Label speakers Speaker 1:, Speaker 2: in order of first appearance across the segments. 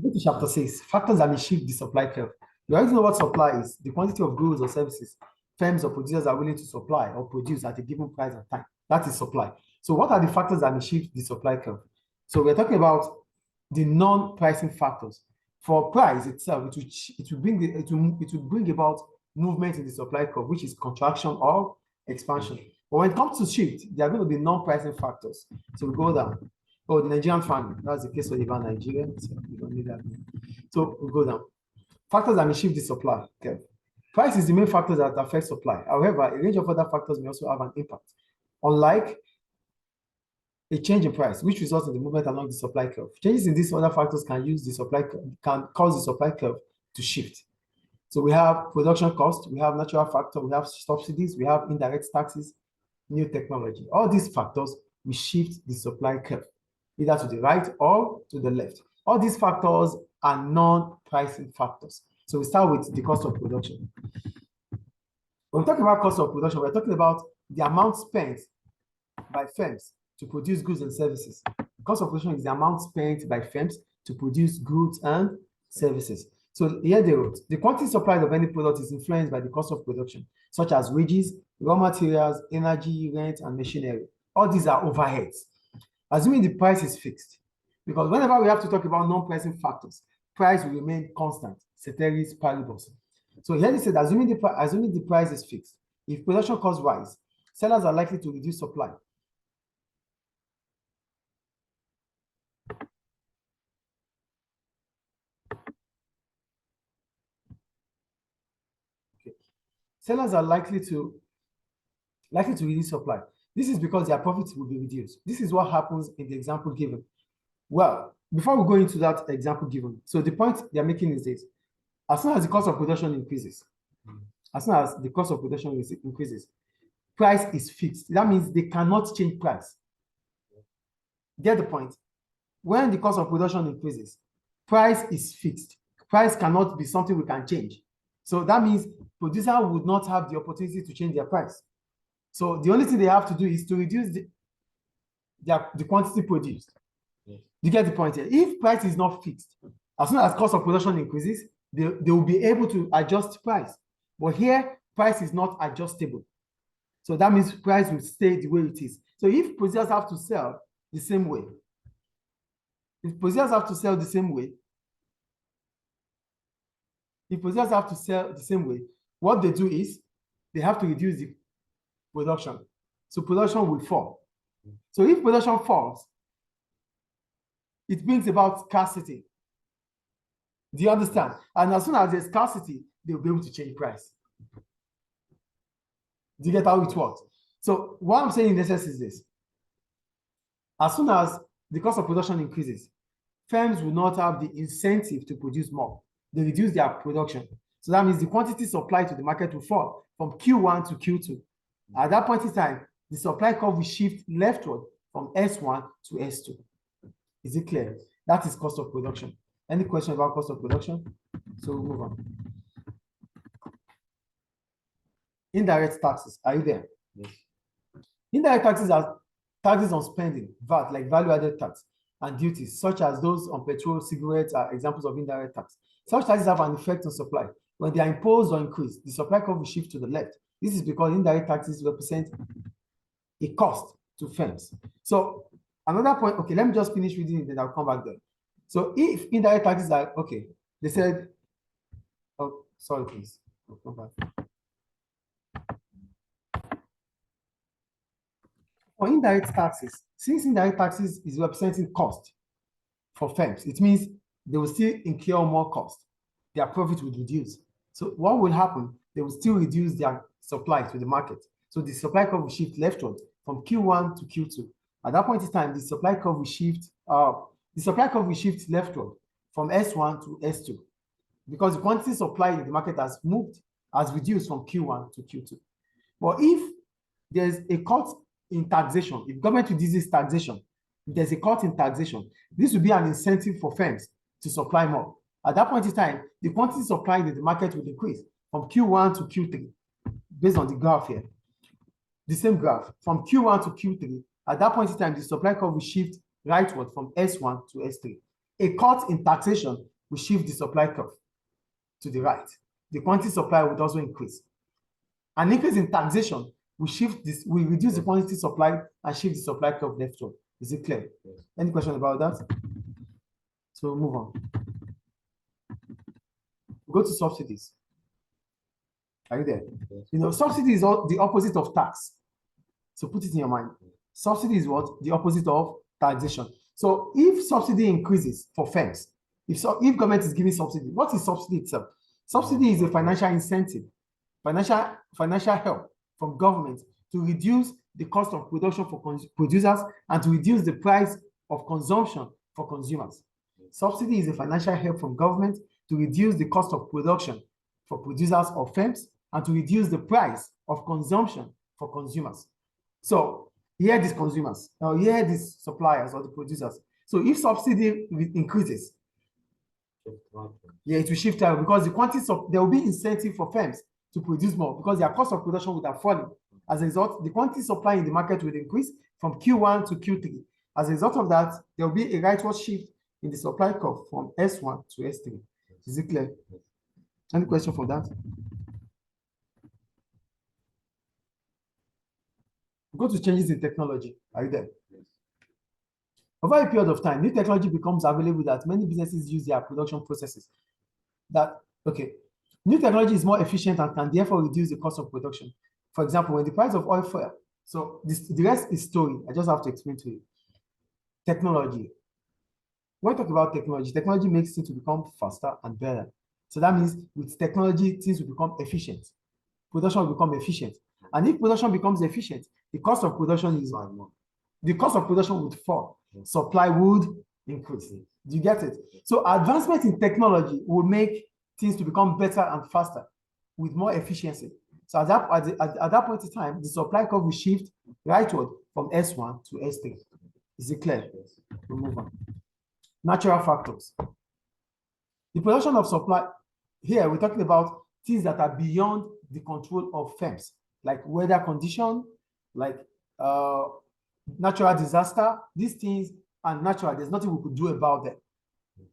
Speaker 1: Go to chapter 6, factors that may shift the supply curve. You already know what supply is, the quantity of goods or services firms or producers are willing to supply or produce at a given price and time. That is supply. So what are the factors that may shift the supply curve? So we're talking about the non-pricing factors. For price itself, it will bring about movement in the supply curve, which is contraction or expansion. But when it comes to shift, there are going to be non-pricing factors. So we go down. Oh, the Nigerian farming. That's the case for even Nigeria. So we don't need that. So we go down. Factors that may shift the supply curve. Price is the main factor that affects supply. However, a range of other factors may also have an impact. Unlike a change in price, which results in the movement along the supply curve. Changes in these other factors can cause the supply curve to shift. So we have production cost, we have natural factor, we have subsidies, we have indirect taxes, new technology. All these factors will shift the supply curve, either to the right or to the left. All these factors are non-pricing factors. So we start with the cost of production. When we talk about cost of production, we're talking about the amount spent by firms to produce goods and services. Cost of production is the amount spent by firms to produce goods and services. So here they wrote, the quantity supplied of any product is influenced by the cost of production, such as wages, raw materials, energy, rent, and machinery. All these are overheads. Assuming the price is fixed, because whenever we have to talk about non-pricing factors, price will remain constant, ceteris paribus. So here they said, assuming the price is fixed, if production costs rise, sellers are likely to reduce supply. Sellers are likely to reduce supply. This is because their profits will be reduced. This is what happens in the example given. Well, before we go into that example given, so the point they're making is this: as soon as the cost of production increases, price is fixed. That means they cannot change price. Get the point? When the cost of production increases, price is fixed. Price cannot be something we can change. So that means producer would not have the opportunity to change their price. So the only thing they have to do is to reduce the quantity produced. Yes. You get the point here. If price is not fixed, as soon as cost of production increases, they will be able to adjust price. But here, price is not adjustable. So that means price will stay the way it is. So if producers have to sell the same way, what they do is they have to reduce the production. So production will fall. So if production falls, it brings about scarcity. Do you understand? And as soon as there's scarcity, they'll be able to change price. Do you get how it works? So what I'm saying in essence is this: as soon as the cost of production increases, firms will not have the incentive to produce more. They reduce their production. So that means the quantity supplied to the market will fall from Q1 to Q2. At that point in time, the supply curve will shift leftward from S1 to S2. Is it clear? That is cost of production. Any question about cost of production? So we'll move on. Indirect taxes. Are you there? Yes. Indirect taxes are taxes on spending, VAT, like value-added tax, and duties, such as those on petrol, cigarettes, are examples of indirect tax. Such taxes have an effect on supply. When they are imposed or increased, the supply curve will shift to the left. This is because indirect taxes represent a cost to firms. So another point, okay, let me just finish reading it, then I'll come back there. So if indirect taxes are, okay, they said, oh, sorry, please, I'll come back. For indirect taxes, since indirect taxes is representing cost for firms, it means they will still incur more cost. Their profit will reduce. So what will happen? They will still reduce their supply to the market. So the supply curve will shift leftward from Q1 to Q2. At that point in time, the supply curve will shift leftward from S1 to S2, because the quantity supplied in the market has reduced from Q1 to Q2. But if there's a cut in taxation, if government reduces taxation, if there's a cut in taxation, this will be an incentive for firms to supply more. At that point in time, the quantity supplied in the market will increase from Q1 to Q3, based on the graph here. The same graph, from Q1 to Q3, at that point in time, the supply curve will shift rightward from S1 to S3. A cut in taxation will shift the supply curve to the right. The quantity supply would also increase. An increase in taxation will shift this, will reduce the quantity supply and shift the supply curve leftward. Is it clear? Yes. Any question about that? So move on. Go to subsidies. Are you there? Yes. You know, subsidy is the opposite of tax. So put it in your mind. Subsidy is what? The opposite of taxation. So if subsidy increases for firms, if government is giving subsidy, what is subsidy itself? Subsidy is a financial incentive, financial help from government to reduce the cost of production for producers and to reduce the price of consumption for consumers. Subsidy is a financial help from government to reduce the cost of production for producers or firms and to reduce the price of consumption for consumers. So here these consumers, now here these suppliers or the producers. So if subsidy increases, yeah, it will shift out because the quantities of there will be incentive for firms to produce more because their cost of production would have fallen. As a result, the quantity supply in the market will increase from Q1 to Q3. As a result of that, there will be a rightward shift in the supply curve from S1 to S3. Is it clear? Any question for that? Go to changes in technology. Are you there? Yes. Over a period of time, new technology becomes available that many businesses use their production processes. New technology is more efficient and can therefore reduce the cost of production. For example, when the price of oil fell, so the rest is story. I just have to explain to you. Technology. When we talk about technology, technology makes things to become faster and better. So that means with technology, things will become efficient. Production will become efficient. And if production becomes efficient, the cost of production would fall. Supply would increase. Do you get it? So advancement in technology will make things to become better and faster with more efficiency. So at that point in time, the supply curve will shift rightward from S1 to S3. Is it clear? We'll move on. Natural factors. The production of supply, here we're talking about things that are beyond the control of firms, like weather condition, like natural disaster. These things are natural. There's nothing we could do about them.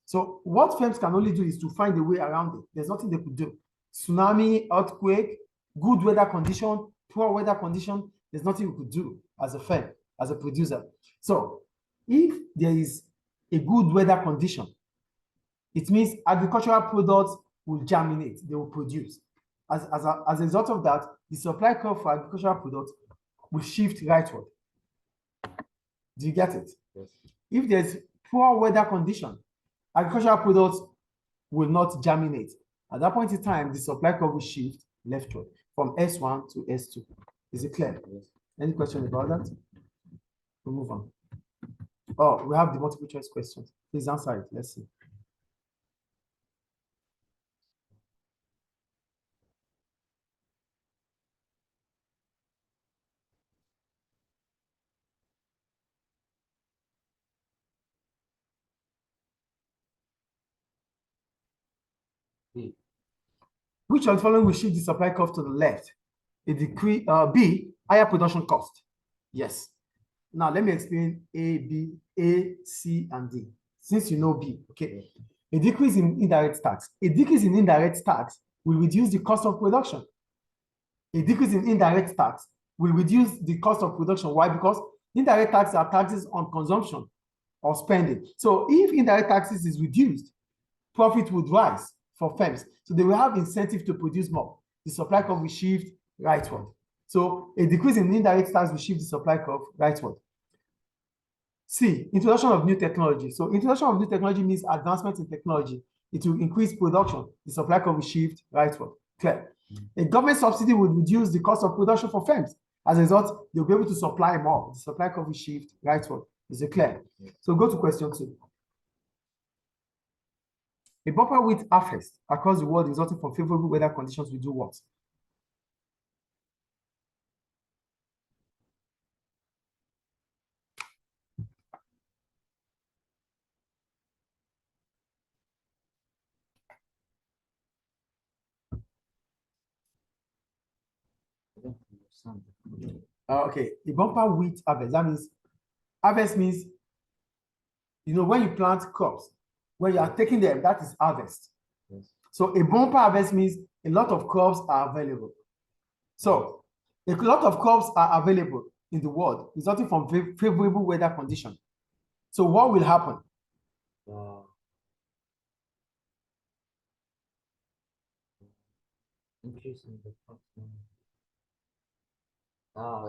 Speaker 1: So what firms can only do is to find a way around it. There's nothing they could do. Tsunami, earthquake, good weather condition, poor weather condition, there's nothing we could do as a firm, as a producer. So if there is a good weather condition, it means agricultural products will germinate, they will produce. As a result of that, the supply curve for agricultural products will shift rightward. Do you get it? Yes. If there's poor weather condition, agricultural products will not germinate. At that point in time, the supply curve will shift leftward from S1 to S2. Is it clear? Yes. Any question about that? We'll move on. Oh, we have the multiple choice questions. Please answer it. Let's see. B. Which of the following will shift the supply curve to the left? A decrease, B, higher production cost. Yes. Now let me explain A, C, and D. Since you know B, okay. A decrease in indirect tax. A decrease in indirect tax will reduce the cost of production. A decrease in indirect tax will reduce the cost of production. Why? Because indirect taxes are taxes on consumption or spending. So if indirect taxes is reduced, profit would rise for firms. So they will have incentive to produce more. The supply curve will shift rightward. So a decrease in indirect tax will shift the supply curve rightward. C, introduction of new technology. So introduction of new technology means advancement in technology. It will increase production. The supply curve will shift rightward. Clear. A government subsidy would reduce the cost of production for firms. As a result, they'll be able to supply more. The supply curve will shift rightward. Is it clear? So go to question 2. A bumper wheat harvest across the world resulting from favorable weather conditions will do what? Okay, the bumper wheat harvest, that means harvest means, you know, when you plant crops, When you are taking them, that is harvest.
Speaker 2: Yes.
Speaker 1: So a bumper harvest means a lot of crops are available. So a lot of crops are available in the world, resulting from favorable weather conditions. So what will happen?
Speaker 2: Increasing the production.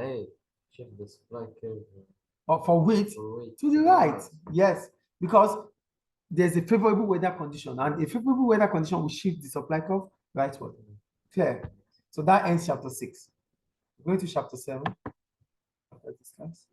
Speaker 2: Hey, shift the supply curve.
Speaker 1: For wheat,
Speaker 2: For wheat
Speaker 1: to the right. Yes, because there's a favorable weather condition, and a favorable weather condition will shift the supply curve rightward. Clear. So that ends chapter 6. Going to chapter 7 after this class.